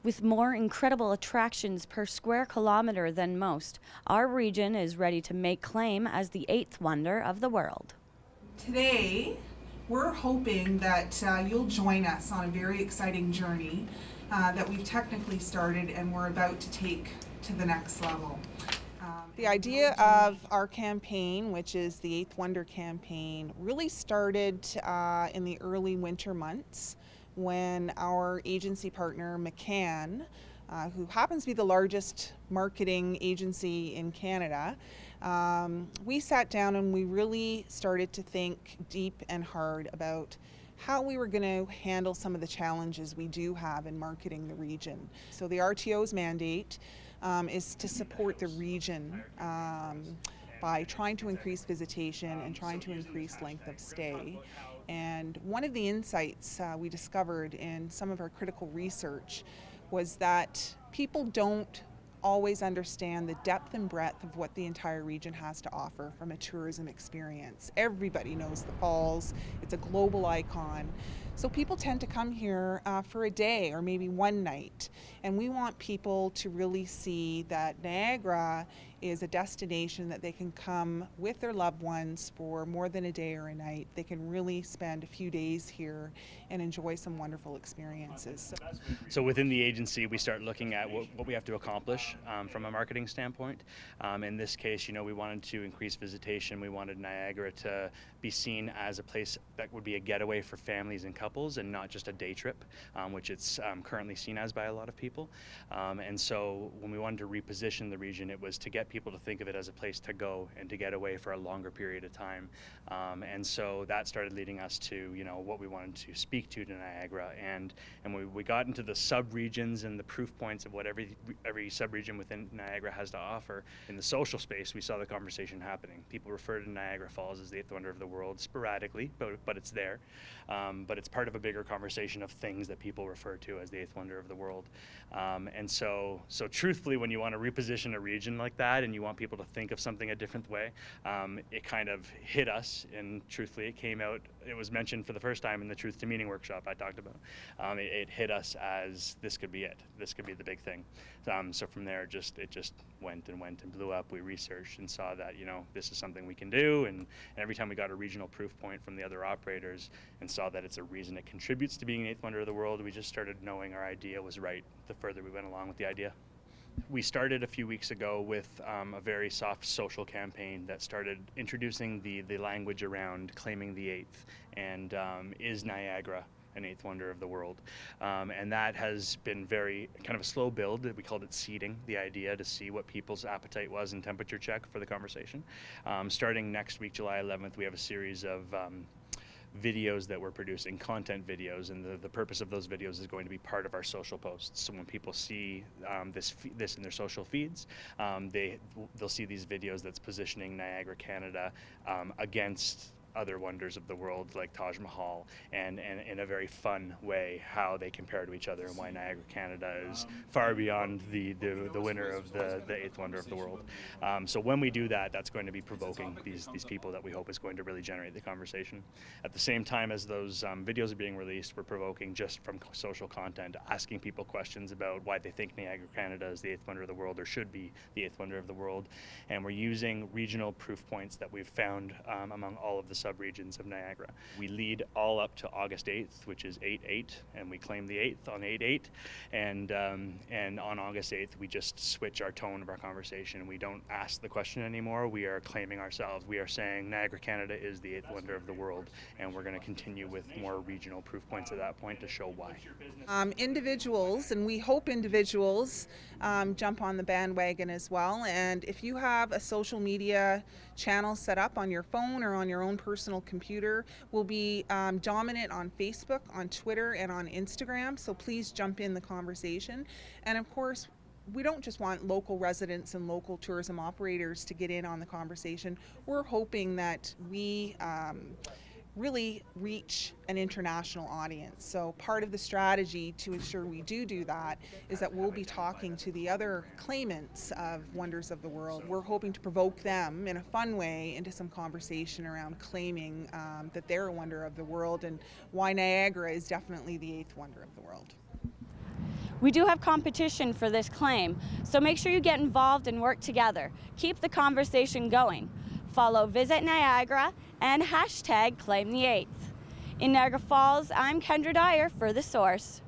With more incredible attractions per square kilometer than most, our region is ready to make claim as the eighth wonder of the world. Today, we're hoping that you'll join us on a very exciting journey that we've technically started and we're about to take to the next level. The idea of our campaign, which is the Eighth Wonder campaign, really started in the early winter months when our agency partner, McCann, who happens to be the largest marketing agency in Canada, we sat down and we really started to think deep and hard about how we were going to handle some of the challenges we do have in marketing the region. So the RTO's mandate is to support the region by trying to increase visitation and trying to increase length of stay. And one of the insights we discovered in some of our critical research was that people don't always understand the depth and breadth of what the entire region has to offer from a tourism experience. Everybody knows the falls, it's a global icon. So people tend to come here for a day or maybe one night. And we want people to really see that Niagara is a destination that they can come with their loved ones for more than a day or a night. They can really spend a few days here and enjoy some wonderful experiences. So within the agency, we start looking at what we have to accomplish from a marketing standpoint. In this case, we wanted to increase visitation. We wanted Niagara to be seen as a place that would be a getaway for families and couples and not just a day trip, which it's currently seen as by a lot of people. And so when we wanted to reposition the region, it was to get people to think of it as a place to go and to get away for a longer period of time. And so that started leading us to, what we wanted to speak to Niagara. And we got into the sub-regions and the proof points of what every sub-region within Niagara has to offer. In the social space, we saw the conversation happening. People refer to Niagara Falls as the eighth wonder of the world sporadically, but it's there. But it's part of a bigger conversation of things that people refer to as the eighth wonder of the world. And so truthfully, when you want to reposition a region like that and you want people to think of something a different way, it kind of hit us. And truthfully, it was mentioned for the first time in the Truth to Meaning workshop I talked about. It hit us as this could be it. This could be the big thing. So from there, it just went and blew up. We researched and saw that this is something we can do. And every time we got a regional proof point from the other operators and saw that it's a reason it contributes to being an eighth wonder of the world, we just started knowing our idea was right the further we went along with the idea. We started a few weeks ago with a very soft social campaign that started introducing the language around claiming the eighth and is Niagara an eighth wonder of the world. And that has been very kind of a slow build. We called it seeding, the idea to see what people's appetite was and temperature check for the conversation. Starting next week, July 11th, we have a series of videos that we're producing, content videos, and the purpose of those videos is going to be part of our social posts. So when people see this in their social feeds, they'll see these videos that's positioning Niagara, Canada against other wonders of the world like Taj Mahal, and in a very fun way how they compare to each other and why Niagara, Canada is far beyond the winner of the eighth wonder of the world. So when we do that, that's going to be provoking these people that we hope is going to really generate the conversation. At the same time as those videos are being released, we're provoking just from social content, asking people questions about why they think Niagara, Canada is the eighth wonder of the world or should be the eighth wonder of the world. And we're using regional proof points that we've found among all of the sub-regions of Niagara. We lead all up to August 8th, which is 8/8, and we claim the 8th on 8/8. And on August 8th, we just switch our tone of our conversation. We don't ask the question anymore. We are claiming ourselves. We are saying Niagara, Canada is the eighth wonder of the world, and we're going to continue with more regional proof points at that point to show why. Individuals, and we hope individuals jump on the bandwagon as well. And if you have a social media channel set up on your phone or on your own personal computer, we'll be dominant on Facebook, on Twitter, and on Instagram. So please jump in the conversation. And of course, we don't just want local residents and local tourism operators to get in on the conversation. We're hoping that we really reach an international audience. So part of the strategy to ensure we do that is that we'll be talking to the other claimants of wonders of the world. We're hoping to provoke them in a fun way into some conversation around claiming that they're a wonder of the world and why Niagara is definitely the eighth wonder of the world. We do have competition for this claim, so make sure you get involved and work together. Keep the conversation going. Follow Visit Niagara and #ClaimThe8th. In Niagara Falls, I'm Kendra Dyer for The Source.